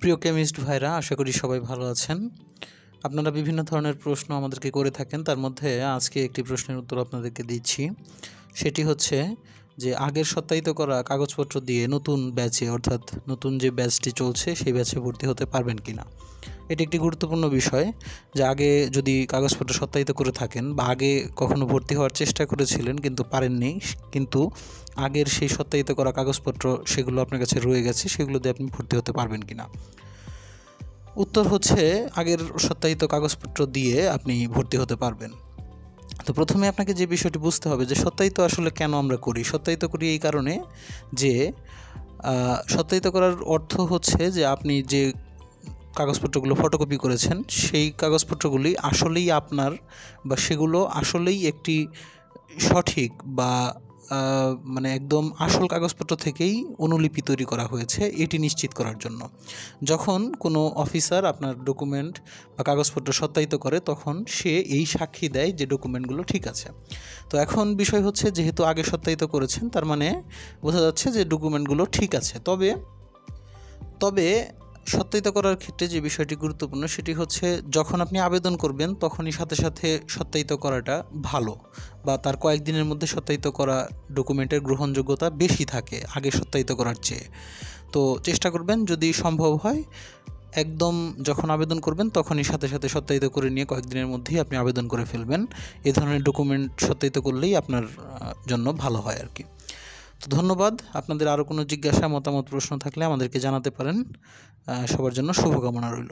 প্রিয় কেমিস্ট ভাইরা, আশা করি সবাই ভালো আছেন। আপনারা বিভিন্ন ধরনের প্রশ্ন আমাদেরকে করে থাকেন, তার মধ্যে আজকে একটি প্রশ্নের উত্তর আপনাদেরকে দিচ্ছি। সেটি হচ্ছে যে আগের সত্যায়িত করা কাগজপত্র দিয়ে নতুন ব্যাচে, অর্থাৎ নতুন যে ব্যাচটি চলছে সেই ব্যাচে ভর্তি হতে পারবেন কিনা। এটি একটি গুরুত্বপূর্ণ বিষয় যে আগে যদি কাগজপত্র সত্যায়িত করে থাকেন বা আগে কখনো ভর্তি হওয়ার চেষ্টা করেছিলেন কিন্তু পারেননি, কিন্তু আগের সেই সত্যায়িত করা কাগজপত্র সেগুলো আপনার কাছে রয়ে গেছে, সেগুলো দিয়ে আপনি ভর্তি হতে পারবেন কিনা। উত্তর হচ্ছে আগের সত্যায়িত কাগজপত্র দিয়ে আপনি ভর্তি হতে পারবেন। তো প্রথমে আপনাকে যে বিষয়টি বুঝতে হবে যে সত্যায়িত আসলে কেন আমরা করি। সত্যায়িত করি এই কারণে যে সত্যায়িত করার অর্থ হচ্ছে যে আপনি যে কাগজপত্রগুলো ফটোকপি করেছেন সেই কাগজপত্রগুলি আসলেই আপনার, বা সেগুলো আসলেই একটি সঠিক বা মানে একদম আসল কাগজপত্র থেকেই অনুলিপি তৈরি করা হয়েছে, এটি নিশ্চিত করার জন্য। যখন কোনো অফিসার আপনার ডকুমেন্ট বা কাগজপত্র সত্যায়িত করে তখন সে এই সাক্ষী দেয় যে ডকুমেন্টগুলো ঠিক আছে। তো এখন বিষয় হচ্ছে, যেহেতু আগে সত্যায়িত করেছেন তার মানে বোঝা যাচ্ছে যে ডকুমেন্টগুলো ঠিক আছে। তবে সত্যায়িত করার ক্ষেত্রে যে বিষয়টি গুরুত্বপূর্ণ সেটি হচ্ছে, যখন আপনি আবেদন করবেন তখনই সাথে সাথে সত্যায়িত করাটা ভালো, বা তার কয়েকদিনের মধ্যে সত্যায়িত করা ডকুমেন্টের গ্রহণযোগ্যতা বেশি থাকে আগে সত্যায়িত করার চেয়ে। তো চেষ্টা করবেন যদি সম্ভব হয় একদম যখন আবেদন করবেন তখনই সাথে সাথে সত্যায়িত করে নিয়ে কয়েকদিনের মধ্যেই আপনি আবেদন করে ফেলবেন। এ ধরনের ডকুমেন্ট সত্যায়িত করলেই আপনার জন্য ভালো হয় আর কি। তো ধন্যবাদ। আপনাদের আরও কোনো জিজ্ঞাসা, মতামত, প্রশ্ন থাকলে আমাদেরকে জানাতে পারেন। সবার জন্য শুভকামনা রইল।